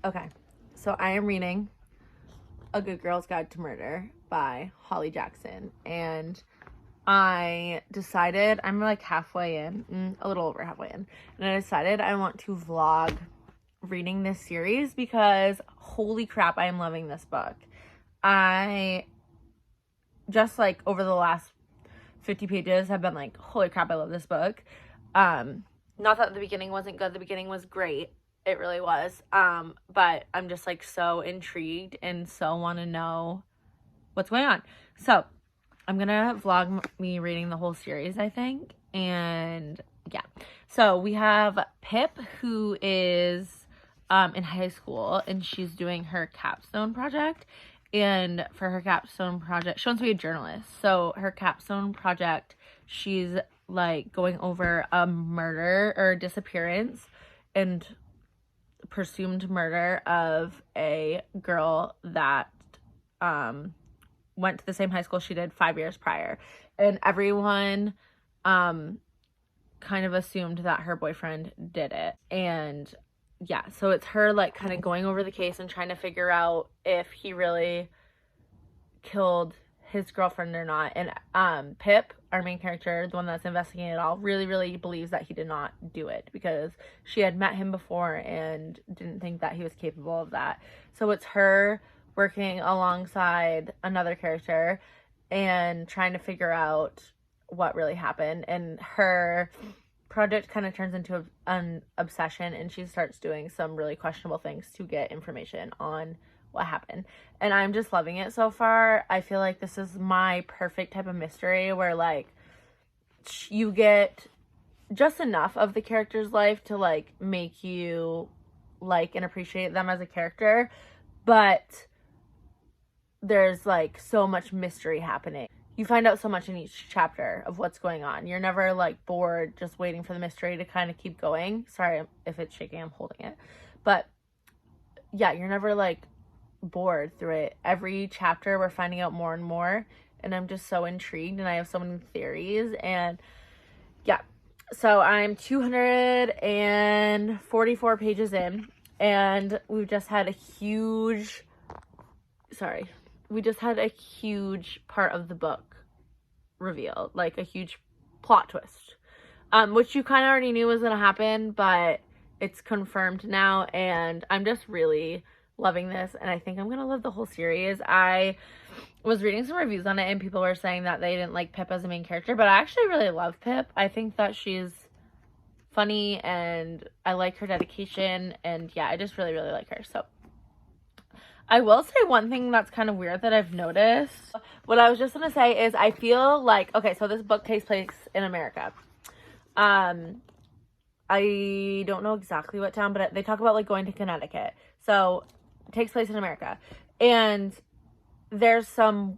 Okay, so I am reading A Good Girl's Guide to Murder by Holly Jackson, and I decided I'm like halfway in, a little over halfway in, and I decided I want to vlog reading this series because holy crap, I am loving this book. I just like over the last 50 pages have been like, holy crap, I love this book. Not that the beginning wasn't good, the beginning was great. It really was. But I'm just like so intrigued and so want to know what's going on. So I'm gonna vlog me reading the whole series, I think. And yeah. So we have Pip, who is in high school, and she's doing her capstone project. And for her capstone project, she wants to be a journalist. So her capstone project, she's like going over a murder or disappearance and presumed murder of a girl that went to the same high school she did 5 years prior. And everyone kind of assumed that her boyfriend did it. And yeah, so it's her like kind of going over the case and trying to figure out if he really killed his girlfriend or not. And Pip, our main character, the one that's investigating it all, really believes that he did not do it because she had met him before and didn't think that he was capable of that. So it's her working alongside another character and trying to figure out what really happened. And her project kind of turns into an obsession, and she starts doing some really questionable things to get information on what happened. And I'm just loving it so far. I feel like this is my perfect type of mystery where like you get just enough of the character's life to like make you like and appreciate them as a character, but there's like so much mystery happening. You find out so much in each chapter of what's going on. You're never like bored just waiting for the mystery to kind of keep going. Sorry if it's shaking, I'm holding it. But yeah, you're never like bored through it. Every chapter we're finding out more and more, and I'm just so intrigued, and I have so many theories. And yeah, so I'm 244 pages in, and we just had a huge part of the book revealed, like a huge plot twist, which you kind of already knew was gonna happen, but it's confirmed now, and I'm just really loving this, and I think I'm gonna love the whole series. I was reading some reviews on it, and people were saying that they didn't like Pip as a main character, but I actually really love Pip. I think that she's funny, and I like her dedication, and yeah, I just really like her. So I will say one thing that's kind of weird that I've noticed. What I was just gonna say is I feel like, okay, so this book takes place in America. I don't know exactly what town, but they talk about like going to Connecticut. So it takes place in America. And there's some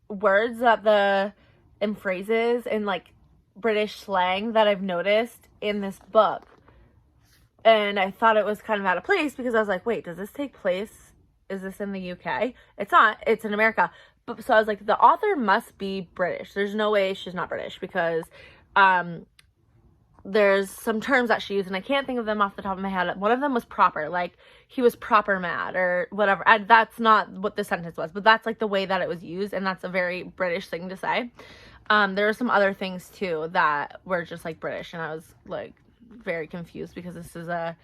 words and phrases in like British slang that I've noticed in this book. And I thought it was kind of out of place because I was like, wait, does this take place? Is this in the UK? It's not. It's in America. But so I was like, the author must be British. There's no way she's not British because there's some terms that she used, and I can't think of them off the top of my head. One of them was proper, like he was proper mad or whatever. That's not what the sentence was, but that's like the way that it was used, and that's a very British thing to say. There were some other things too that were just like British, and I was like very confused because this is a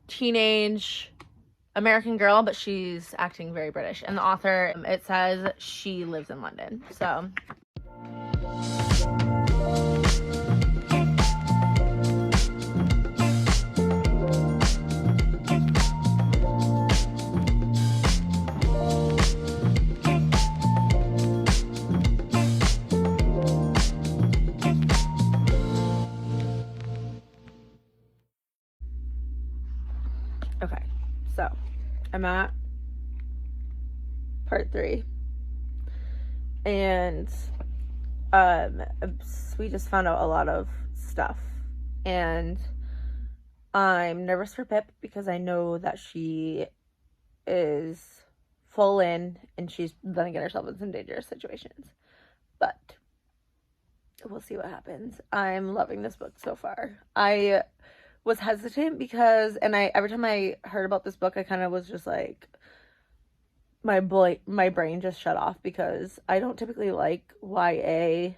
teenage American girl, but she's acting very British. And the author, it says she lives in London. So okay, so I'm at part 3, and we just found out a lot of stuff, and I'm nervous for Pip because I know that she is full in and she's gonna get herself in some dangerous situations, but we'll see what happens. I'm loving this book so far. I was hesitant because, and every time I heard about this book, I kind of was just like, my brain just shut off because I don't typically like YA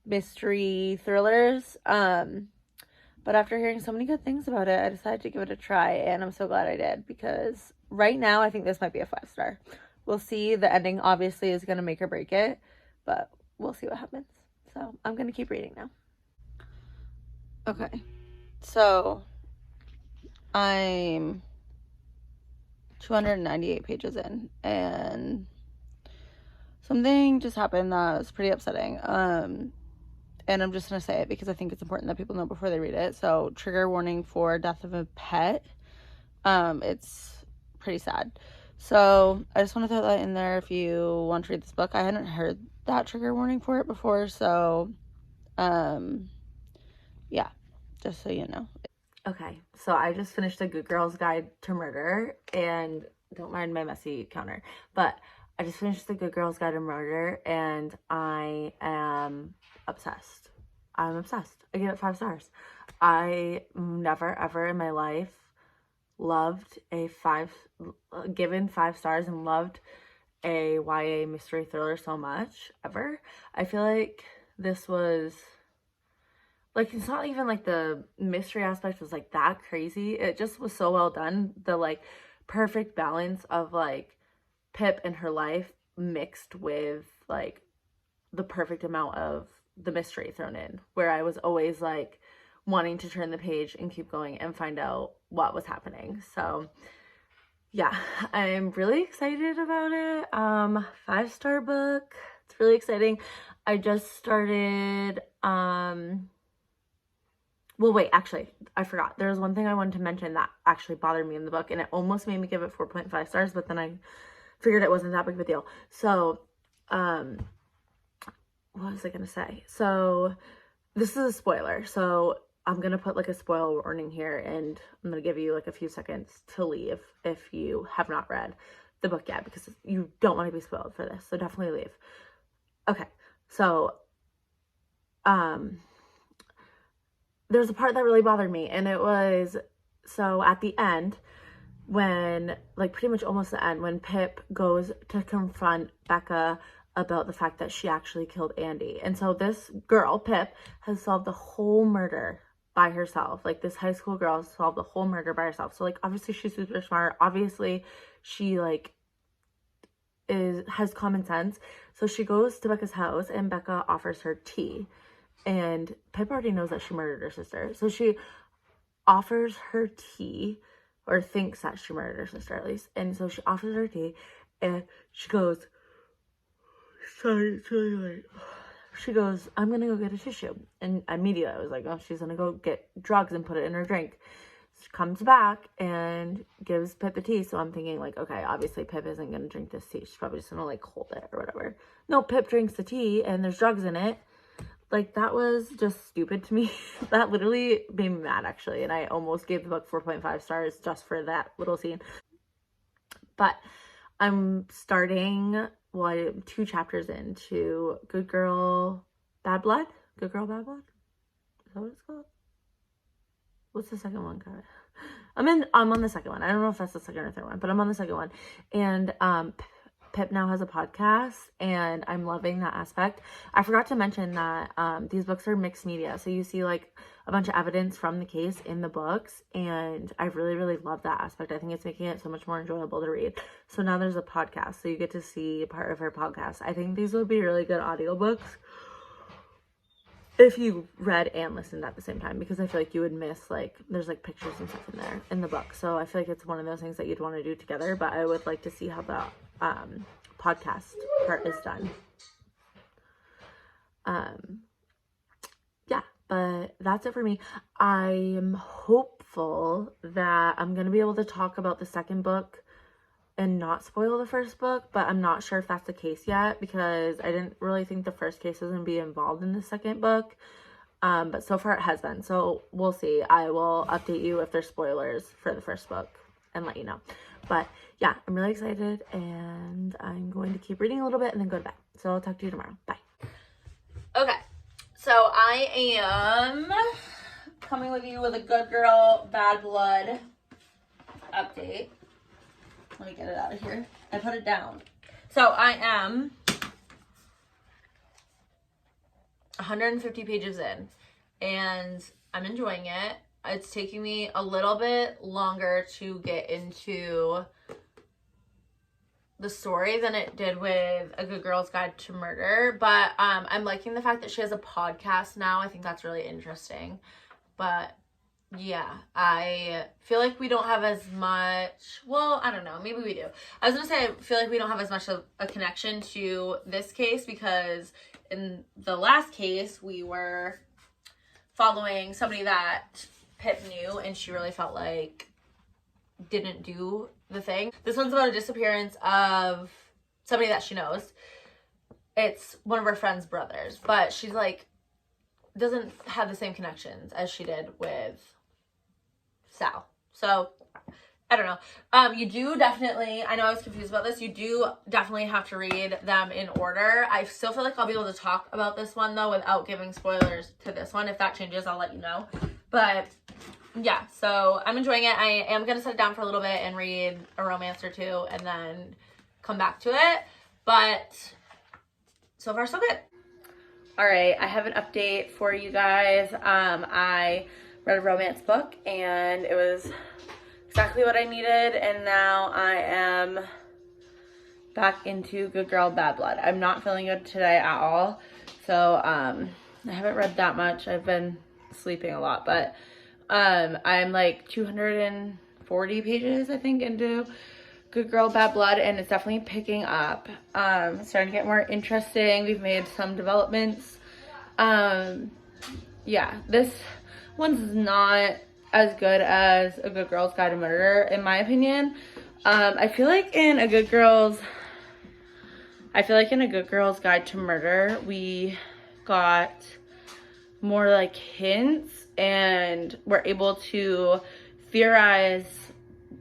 mystery thrillers. But after hearing so many good things about it, I decided to give it a try, and I'm so glad I did because right now I think this might be a 5-star. We'll see. The ending obviously is going to make or break it, but we'll see what happens. So I'm going to keep reading now. Okay, so I'm 298 pages in, and something just happened that was pretty upsetting. And I'm just going to say it because I think it's important that people know before they read it. So, trigger warning for death of a pet. It's pretty sad. So, I just want to throw that in there if you want to read this book. I hadn't heard that trigger warning for it before. So, yeah, just so you know. Okay, so I just finished A Good Girl's Guide to Murder, and don't mind my messy counter, but I just finished The Good Girl's Guide to Murder, and I am obsessed. I'm obsessed. I give it 5 stars. I never ever in my life given 5 stars and loved a YA mystery thriller so much ever. I feel like this was like, it's not even like the mystery aspect was like that crazy. It just was so well done. The like perfect balance of like Pip and her life mixed with like the perfect amount of the mystery thrown in, where I was always like wanting to turn the page and keep going and find out what was happening. So yeah, I'm really excited about it. 5-star book. It's really exciting. I just started well, wait, actually, I forgot. There was one thing I wanted to mention that actually bothered me in the book, and it almost made me give it 4.5 stars, but then I figured it wasn't that big of a deal. So, what was I going to say? So, this is a spoiler. So, I'm going to put like a spoiler warning here, and I'm going to give you like a few seconds to leave if you have not read the book yet, because you don't want to be spoiled for this. So, definitely leave. Okay. So, there's a part that really bothered me, and it was, so at the end, when, like pretty much almost the end, when Pip goes to confront Becca about the fact that she actually killed Andy. And so this girl, Pip, has solved the whole murder by herself. Like, this high school girl solved the whole murder by herself. So, like, obviously she's super smart. Obviously she, like, has common sense. So she goes to Becca's house, and Becca offers her tea. And Pip already knows that she murdered her sister. So she offers her tea, or thinks that she murdered her sister at least. And so she offers her tea, and she goes, sorry, it's really late. She goes, I'm going to go get a tissue. And immediately I was like, oh, she's going to go get drugs and put it in her drink. She comes back and gives Pip the tea. So I'm thinking like, okay, obviously Pip isn't going to drink this tea. She's probably just going to like hold it or whatever. No, Pip drinks the tea and there's drugs in it. Like, that was just stupid to me. That literally made me mad, actually. And I almost gave the book 4.5 stars just for that little scene. But I'm starting, well, I'm 2 chapters into Good Girl, Bad Blood? Good Girl, Bad Blood? Is that what it's called? What's the second one, God? I'm on the second one. I don't know if that's the second or third one, but I'm on the second one. And Pip now has a podcast, and I'm loving that aspect. I forgot to mention that these books are mixed media. So you see like a bunch of evidence from the case in the books, and I really, really love that aspect. I think it's making it so much more enjoyable to read. So now there's a podcast, so you get to see part of her podcast. I think these would be really good audiobooks if you read and listened at the same time, because I feel like you would miss, like, there's like pictures and stuff in there in the book. So I feel like it's one of those things that you'd want to do together, but I would like to see how the podcast part is done. Yeah, but that's it for me. I'm hopeful that I'm going to be able to talk about the second book and not spoil the first book, but I'm not sure if that's the case yet, because I didn't really think the first case was going to be involved in the second book. But so far it has been, so we'll see. I will update you if there's spoilers for the first book and let you know. But yeah, I'm really excited, and I'm going to keep reading a little bit and then go to bed. So I'll talk to you tomorrow. Bye. Okay, so I am coming with you with a Good Girl, Bad Blood update. Let me get it out of here. I put it down. So I am 150 pages in, and I'm enjoying it. It's taking me a little bit longer to get into the story than it did with A Good Girl's Guide to Murder, but I'm liking the fact that she has a podcast now. I think that's really interesting. But yeah, I feel like we don't have as much, well, I don't know, maybe we do. I was gonna say I feel like we don't have as much of a connection to this case because in the last case we were following somebody that Pip knew and she really felt like didn't do the thing. This one's about a disappearance of somebody that she knows. It's one of her friend's brothers, but she's like doesn't have the same connections as she did with Sal. So I don't know. You do definitely, I know I was confused about this, you do definitely have to read them in order. I still feel like I'll be able to talk about this one though without giving spoilers to this one. If that changes, I'll let you know. But yeah, so I'm enjoying it. I am going to set it down for a little bit and read a romance or two and then come back to it. But so far so good. All right, I have an update for you guys. I read a romance book and it was exactly what I needed, and now I am back into Good Girl, Bad Blood. I'm not feeling good today at all, so I haven't read that much. I've been sleeping a lot, but I'm like 240 pages, I think, into Good Girl, Bad Blood, and it's definitely picking up. It's starting to get more interesting. We've made some developments. Yeah, this one's not as good as A Good Girl's Guide to Murder, in my opinion. I feel like in A Good Girl's Guide to Murder, we got more like hints and we're able to theorize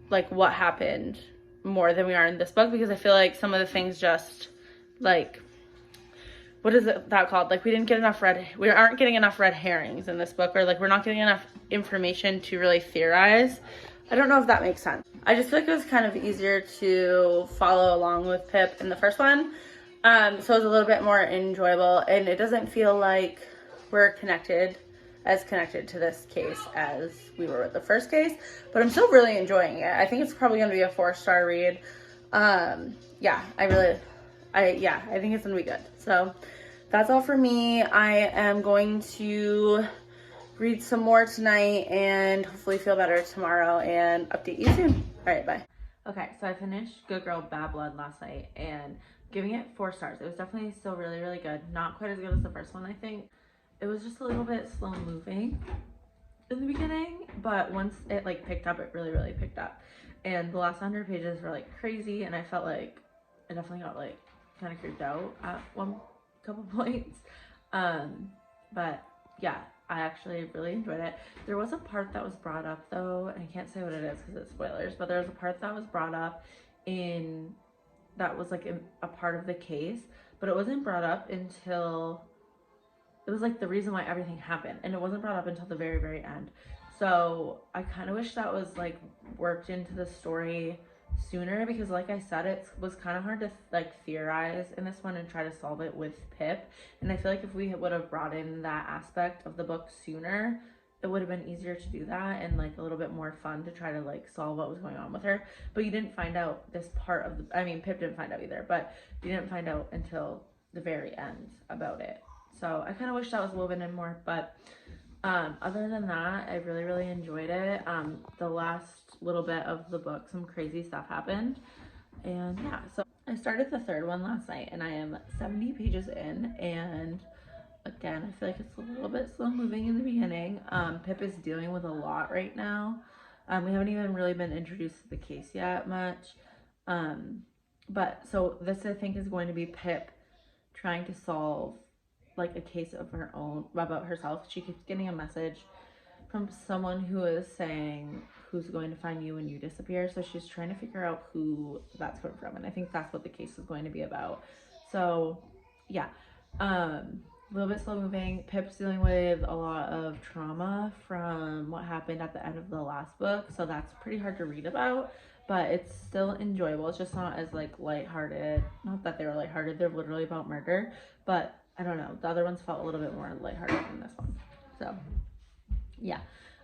like what happened more than we are in this book, because I feel like some of the things just like, what is that called? Like we aren't getting enough red herrings in this book, or like we're not getting enough information to really theorize. I don't know if that makes sense. I just feel like it was kind of easier to follow along with Pip in the first one. So it was a little bit more enjoyable, and it doesn't feel like we're connected to this case as we were with the first case, but I'm still really enjoying it. I think it's probably going to be a 4-star read. Yeah, I think it's going to be good. So that's all for me. I am going to read some more tonight and hopefully feel better tomorrow and update you soon. All right, bye. Okay, so I finished Good Girl, Bad Blood last night and giving it 4 stars. It was definitely still really, really good. Not quite as good as the first one, I think. It was just a little bit slow moving in the beginning, but once it like picked up, it really, really picked up. And the last 100 pages were like crazy, and I felt like I definitely got like kind of creeped out at couple points. But yeah, I actually really enjoyed it. There was a part that was brought up though, and I can't say what it is because it's spoilers, but there was a part that was brought up that was like a part of the case, but it wasn't brought up until, it was like the reason why everything happened, and it wasn't brought up until the very, very end. So I kind of wish that was like worked into the story sooner, because like I said, it was kind of hard to like theorize in this one and try to solve it with Pip, and I feel like if we would have brought in that aspect of the book sooner, it would have been easier to do that and like a little bit more fun to try to like solve what was going on with her. But you didn't find out this part of Pip didn't find out either, but you didn't find out until the very end about it. So I kind of wish that was woven in more, but other than that, I really, really enjoyed it. The last little bit of the book, some crazy stuff happened, and yeah, so I started the third one last night, and I am 70 pages in, and again, I feel like it's a little bit slow moving in the beginning. Pip is dealing with a lot right now. We haven't even really been introduced to the case yet much, but so this I think is going to be Pip trying to solve like a case of her own about herself. She keeps getting a message from someone who is saying, who's going to find you when you disappear. So she's trying to figure out who that's coming from, and I think that's what the case is going to be about. So yeah, a little bit slow moving. Pip's dealing with a lot of trauma from what happened at the end of the last book, so that's pretty hard to read about, but it's still enjoyable. It's just not as like lighthearted. Not that they were lighthearted, they're literally about murder, but I don't know. The other ones felt a little bit more lighthearted than this one. So yeah.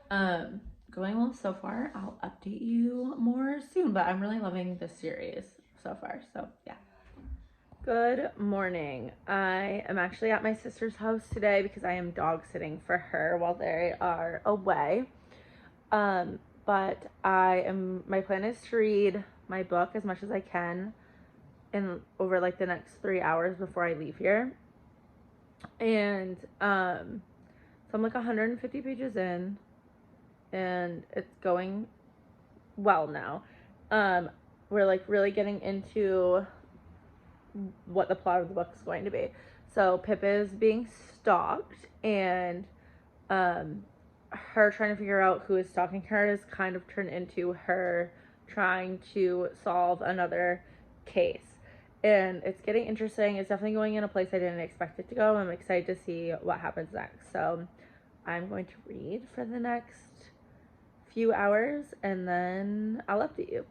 Going well so far. I'll update you more soon, but I'm really loving this series so far. So yeah. Good morning. I am actually at my sister's house today because I am dog sitting for her while they are away. But my plan is to read my book as much as I can in over like the next 3 hours before I leave here. And so I'm like 150 pages in and it's going well now. We're like really getting into what the plot of the book is going to be. So Pip is being stalked, and her trying to figure out who is stalking her is kind of turned into her trying to solve another case. And it's getting interesting. It's definitely going in a place I didn't expect it to go. I'm excited to see what happens next. So I'm going to read for the next few hours and then I'll update you.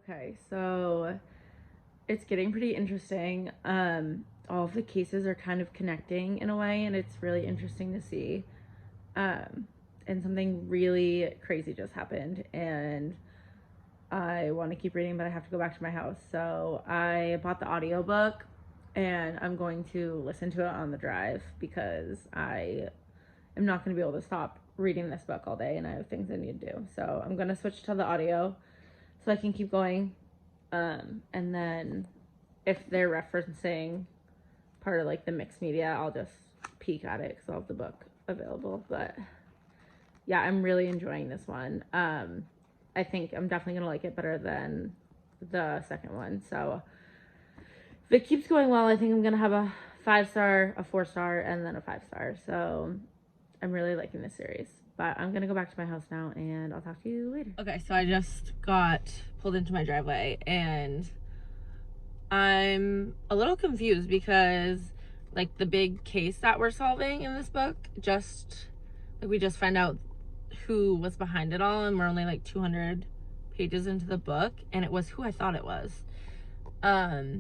Okay, so it's getting pretty interesting. All of the cases are kind of connecting in a way, and it's really interesting to see. And something really crazy just happened, and I want to keep reading, but I have to go back to my house. So I bought the audiobook, and I'm going to listen to it on the drive because I am not going to be able to stop reading this book all day, and I have things I need to do. So I'm going to switch to the audio so I can keep going. And then if they're referencing part of like the mixed media, I'll just peek at it because I'll have the book available. But yeah, I'm really enjoying this one. I think I'm definitely gonna like it better than the second one. So if it keeps going well, I think I'm gonna have a 5-star, a 4-star, and then a 5-star. So I'm really liking this series. But I'm gonna go back to my house now and I'll talk to you later. Okay, so I just got pulled into my driveway and I'm a little confused because like the big case that we're solving in this book, we just find out who was behind it all, and we're only like 200 pages into the book, and it was who I thought it was. I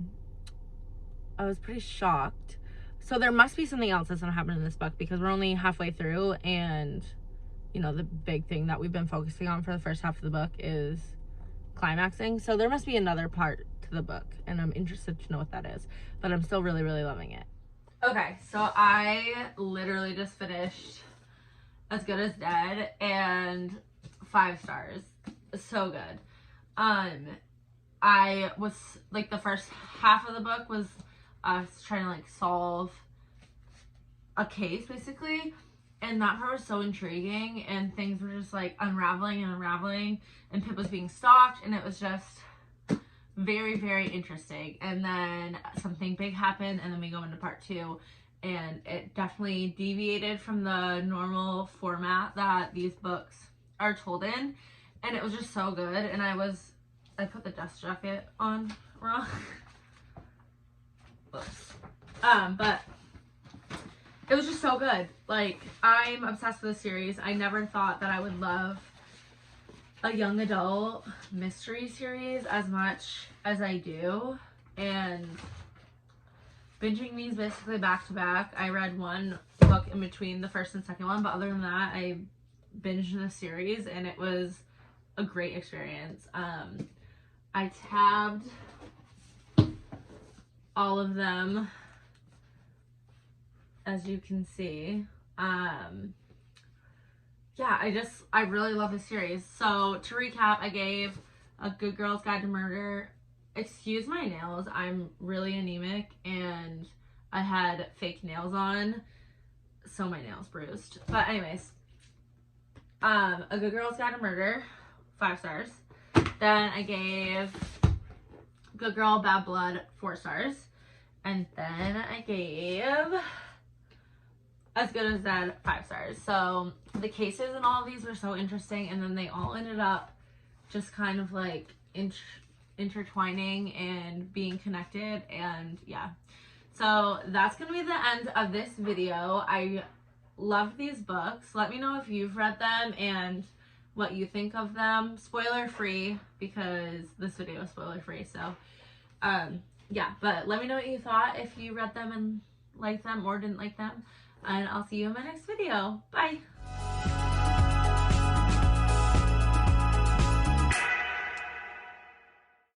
was pretty shocked. So there must be something else that's gonna happen in this book because we're only halfway through, and you know, the big thing that we've been focusing on for the first half of the book is climaxing. So there must be another part to the book, and I'm interested to know what that is. But I'm still really, really loving it. Okay, so I literally just finished As Good as Dead, and 5 stars. So good. I was like, the first half of the book was us trying to like solve a case basically, and that part was so intriguing, and things were just like unraveling, and Pip was being stalked, and it was just very, very interesting. And then something big happened, and then we go into part 2, and it definitely deviated from the normal format that these books are told in, and it was just so good. And I put the dust jacket on wrong. But it was just so good. Like, I'm obsessed with this series. I never thought that I would love a young adult mystery series as much as I do. And binging these basically back to back. I read one book in between the first and second one, but other than that, I binged the series, and it was a great experience. I tabbed all of them, as you can see. Yeah, I really love this series. So to recap, I gave A Good Girl's Guide to Murder. Excuse my nails, I'm really anemic and I had fake nails on, so my nails bruised. But anyways, A Good Girl's Guide to Murder, 5 stars. Then I gave Good Girl, Bad Blood, 4 stars. And then I gave As Good as Dead, 5 stars. So the cases and all of these were so interesting, and then they all ended up just kind of like intertwining and being connected, and yeah. So that's gonna be the end of this video. I love these books. Let me know if you've read them and what you think of them. Spoiler free, because this video is spoiler free. So yeah, but let me know what you thought, if you read them and liked them or didn't like them, and I'll see you in my next video. Bye.